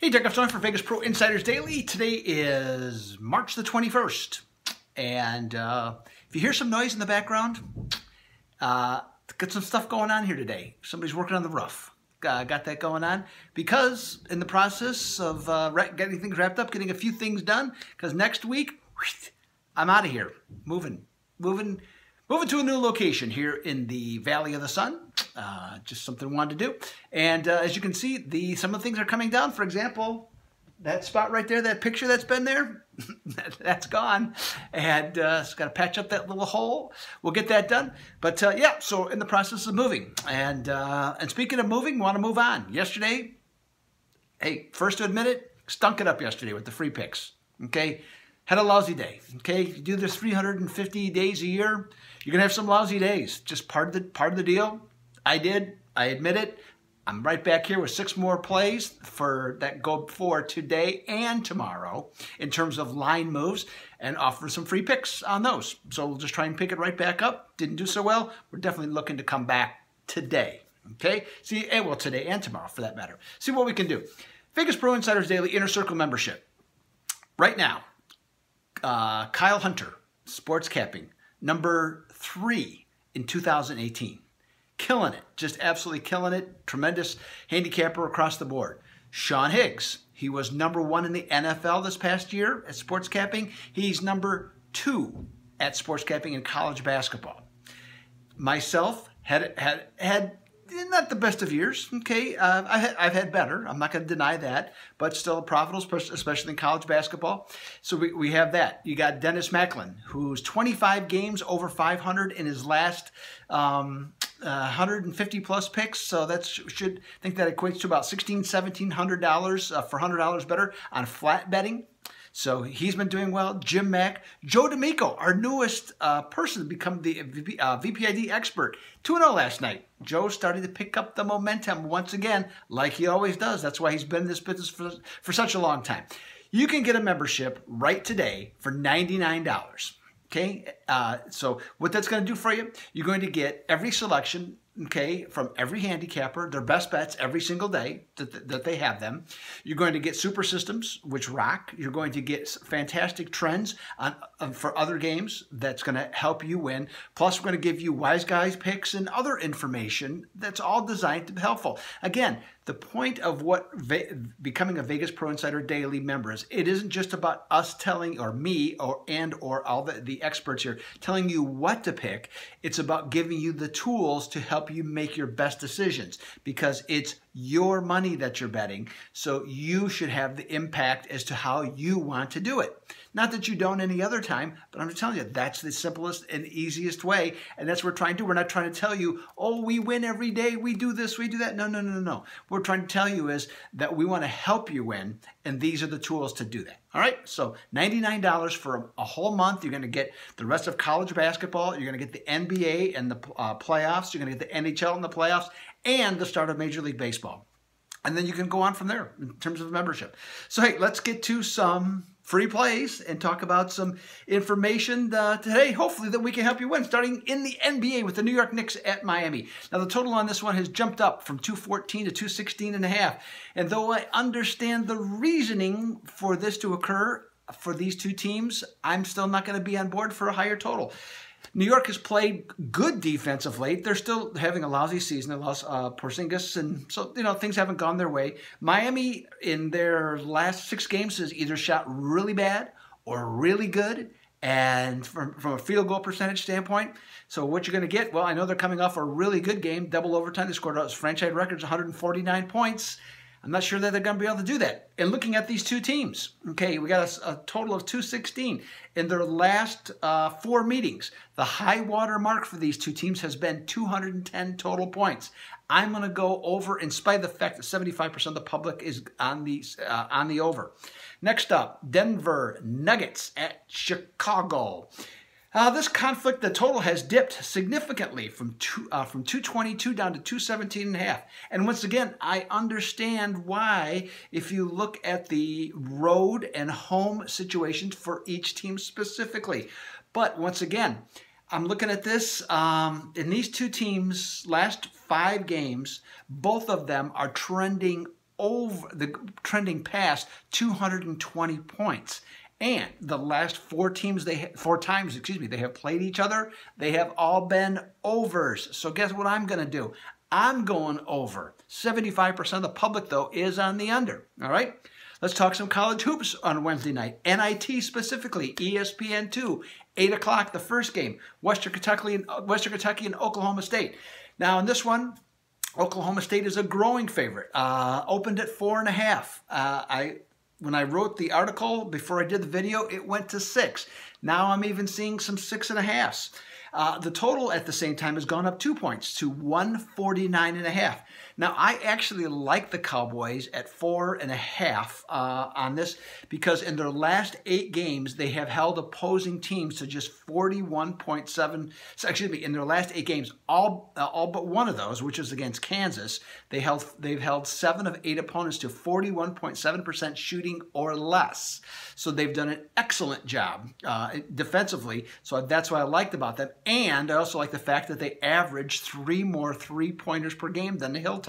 Hey, Doug Upstone for Vegas Pro Insiders Daily. Today is March the 21st. And if you hear some noise in the background, got some stuff going on here today. Somebody's working on the roof. Got that going on because in the process of getting things wrapped up, getting a few things done, because next week, I'm out of here. Moving to a new location here in the Valley of the Sun. Just something I wanted to do. And as you can see, some of the things are coming down. For example, that spot right there, that picture that's been there, that's gone. And it's got to patch up that little hole. We'll get that done. But yeah, so in the process of moving. And speaking of moving, want to move on. Yesterday, hey, first to admit it, stunk it up yesterday with the free picks. Okay, had a lousy day. Okay, you do this 350 days a year, you're gonna have some lousy days. Just part of the deal. I admit it. I'm right back here with 6 more plays that go for today and tomorrow in terms of line moves, and offer some free picks on those. So we'll just try and pick it right back up. Didn't do so well. We're definitely looking to come back today. Okay? See, well, today and tomorrow for that matter. See what we can do. Vegas Pro Insiders Daily Inner Circle membership. Right now, Kyle Hunter, sports capping, number 3 in 2018. Killing it, just absolutely killing it. Tremendous handicapper across the board. Sean Higgs, he was number 1 in the NFL this past year at sports capping. He's number 2 at sports capping in college basketball. Myself had not the best of years. Okay, I've had better. I'm not going to deny that, but still profitable, especially in college basketball. So we have that. You got Dennis Macklin, who's 25 games over 500 in his last 150 plus picks. So that should think that equates to about $1,700 for $100 better on flat betting. So he's been doing well. Jim Mack, Joe D'Amico, our newest person to become the VPID expert, 2-0 last night. Joe started to pick up the momentum once again, like he always does. That's why he's been in this business for such a long time. You can get a membership right today for $99. Okay, so what that's going to do for you, you're going to get every selection, okay, from every handicapper, their best bets every single day that they have them. You're going to get super systems, which rock. You're going to get fantastic trends for other games that's going to help you win. Plus, we're going to give you wise guys picks and other information that's all designed to be helpful. Again, the point of what becoming a Vegas Pro Insider Daily member is, it isn't just about us telling, or me, or all the experts here telling you what to pick. It's about giving you the tools to help you make your best decisions, because it's your money that you're betting, so you should have the impact as to how you want to do it. Not that you don't any other time, but I'm telling you, that's the simplest and easiest way, and that's what we're trying to do. We're not trying to tell you, oh, we win every day, we do this, we do that. No, no, no, no, no. What we're trying to tell you is that we want to help you win, and these are the tools to do that. All right, so $99 for a whole month. You're going to get the rest of college basketball. You're going to get the NBA and the playoffs. You're going to get the NHL and the playoffs, and the start of Major League Baseball. And then you can go on from there in terms of membership. So, hey, let's get to some free plays and talk about some information today, hopefully, that we can help you win, starting in the NBA with the New York Knicks at Miami. Now, the total on this one has jumped up from 214 to 216.5. And though I understand the reasoning for this to occur for these two teams, I'm still not going to be on board for a higher total. New York has played good defense of late. They're still having a lousy season. They lost Porzingis, and so, you know, things haven't gone their way. Miami, in their last 6 games, has either shot really bad or really good, and from a field goal percentage standpoint. So what you're going to get, well, I know they're coming off a really good game, double overtime. They scored franchise records, 149 points. I'm not sure that they're going to be able to do that. And looking at these two teams, okay, we got a total of 216 in their last 4 meetings. The high water mark for these two teams has been 210 total points. I'm going to go over, in spite of the fact that 75% of the public is on the over. Next up, Denver Nuggets at Chicago. This conflict, the total has dipped significantly from 222 down to 217.5. And once again, I understand why if you look at the road and home situations for each team specifically. But once again, I'm looking at this. In these two teams' last 5 games, both of them are trending trending past 220 points. And the last four times they have played each other, they have all been overs. So guess what I'm going to do? I'm going over. 75% of the public, though, is on the under. All right? Let's talk some college hoops on Wednesday night. NIT specifically, ESPN2, 8 o'clock, the first game, Western Kentucky and Oklahoma State. Now, in this one, Oklahoma State is a growing favorite. Opened at 4.5. When I wrote the article before I did the video, it went to 6. Now I'm even seeing some 6.5s. The total at the same time has gone up 2 points to 149.5. Now, I actually like the Cowboys at 4.5 on this because in their last 8 games, they have held opposing teams to just 41.7. Excuse me, in their last 8 games, all but one of those, which is against Kansas, they've held 7 of 8 opponents to 41.7% shooting or less. So they've done an excellent job defensively. So that's what I liked about them. And I also like the fact that they average 3 more 3-pointers per game than the Hilltoppers.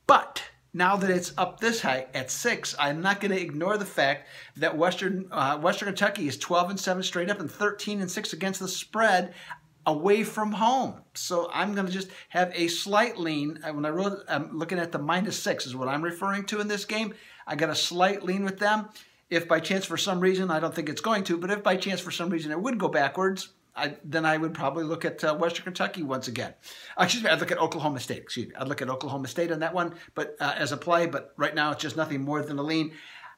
But now that it's up this high at 6, I'm not going to ignore the fact that Western Kentucky is 12-7 straight up and 13-6 against the spread away from home. So I'm going to just have a slight lean. When I wrote, I'm looking at the -6 is what I'm referring to in this game. I got a slight lean with them. If by chance for some reason, I don't think it's going to, but if by chance for some reason it would go backwards, then I would probably look at Western Kentucky once again. Excuse me, I'd look at Oklahoma State. Excuse me, I'd look at Oklahoma State on that one, but as a play. But right now, it's just nothing more than a lean.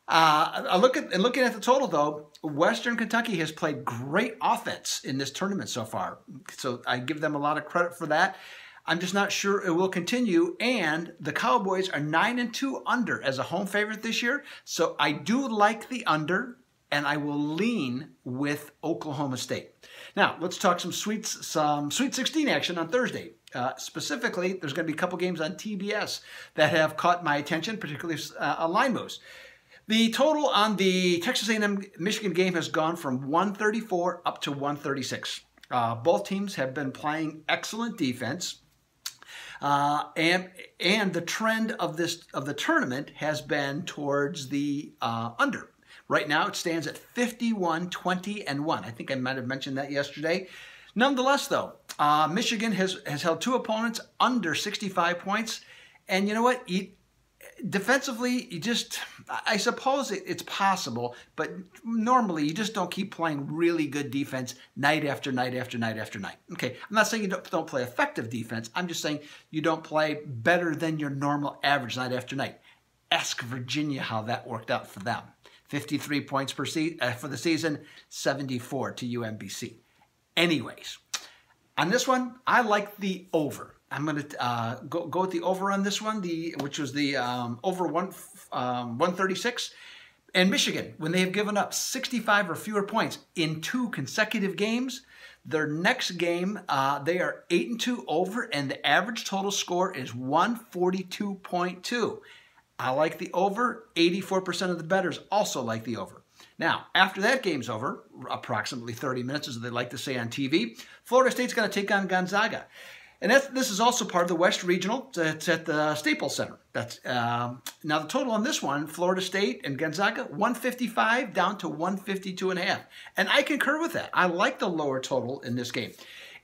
Looking at the total though, Western Kentucky has played great offense in this tournament so far. So I give them a lot of credit for that. I'm just not sure it will continue. And the Cowboys are 9-2 under as a home favorite this year. So I do like the under, and I will lean with Oklahoma State. Now, let's talk some Sweet 16 action on Thursday. Specifically, there's going to be a couple games on TBS that have caught my attention, particularly line moves. The total on the Texas A&M Michigan game has gone from 134 up to 136. Both teams have been playing excellent defense. And the trend of the tournament has been towards the under. Right now, it stands at 51-20-1. I think I might have mentioned that yesterday. Nonetheless, though, Michigan has held 2 opponents under 65 points. And you know what? Defensively, I suppose it's possible, but normally you just don't keep playing really good defense night after night after night after night. Okay, I'm not saying you don't play effective defense. I'm just saying you don't play better than your normal average night after night. Ask Virginia how that worked out for them. 53 points for the season, 74 to UMBC. Anyways, on this one, I like the over. I'm going to go with the over on this one, which was the over 136. And Michigan, when they have given up 65 or fewer points in 2 consecutive games, their next game, they are 8-2 over, and the average total score is 142.2. I like the over. 84% of the bettors also like the over. Now, after that game's over, approximately 30 minutes, as they like to say on TV, Florida State's going to take on Gonzaga. And this is also part of the West Regional. It's at the Staples Center. Now, the total on this one, Florida State and Gonzaga, 155 down to 152.5. And I concur with that. I like the lower total in this game.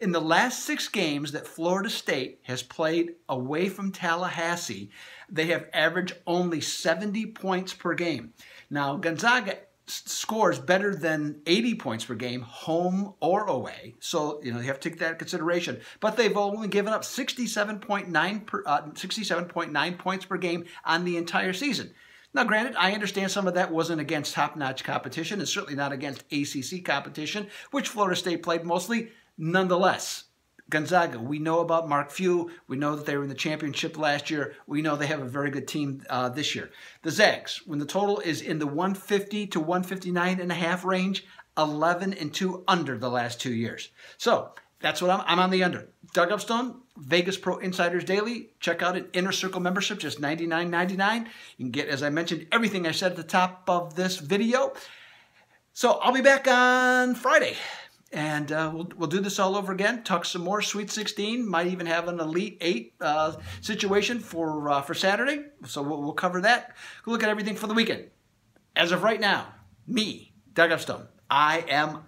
In the last 6 games that Florida State has played away from Tallahassee, they have averaged only 70 points per game. Now, Gonzaga scores better than 80 points per game, home or away. So, you have to take that into consideration. But they've only given up 67.9 points per game on the entire season. Now, granted, I understand some of that wasn't against top-notch competition. It's certainly not against ACC competition, which Florida State played mostly. Nonetheless, Gonzaga, we know about Mark Few. We know that they were in the championship last year. We know they have a very good team this year. The Zags, when the total is in the 150 to 159.5 range, 11-2 under the last 2 years. So that's what I'm on the under. Doug Upstone, Vegas Pro Insiders Daily. Check out an Inner Circle membership, just $99.99. You can get, as I mentioned, everything I said at the top of this video. So I'll be back on Friday. And we'll do this all over again. Talk some more Sweet 16. Might even have an Elite 8 situation for Saturday. So we'll cover that. We'll look at everything for the weekend. As of right now, me, Doug Upstone, I am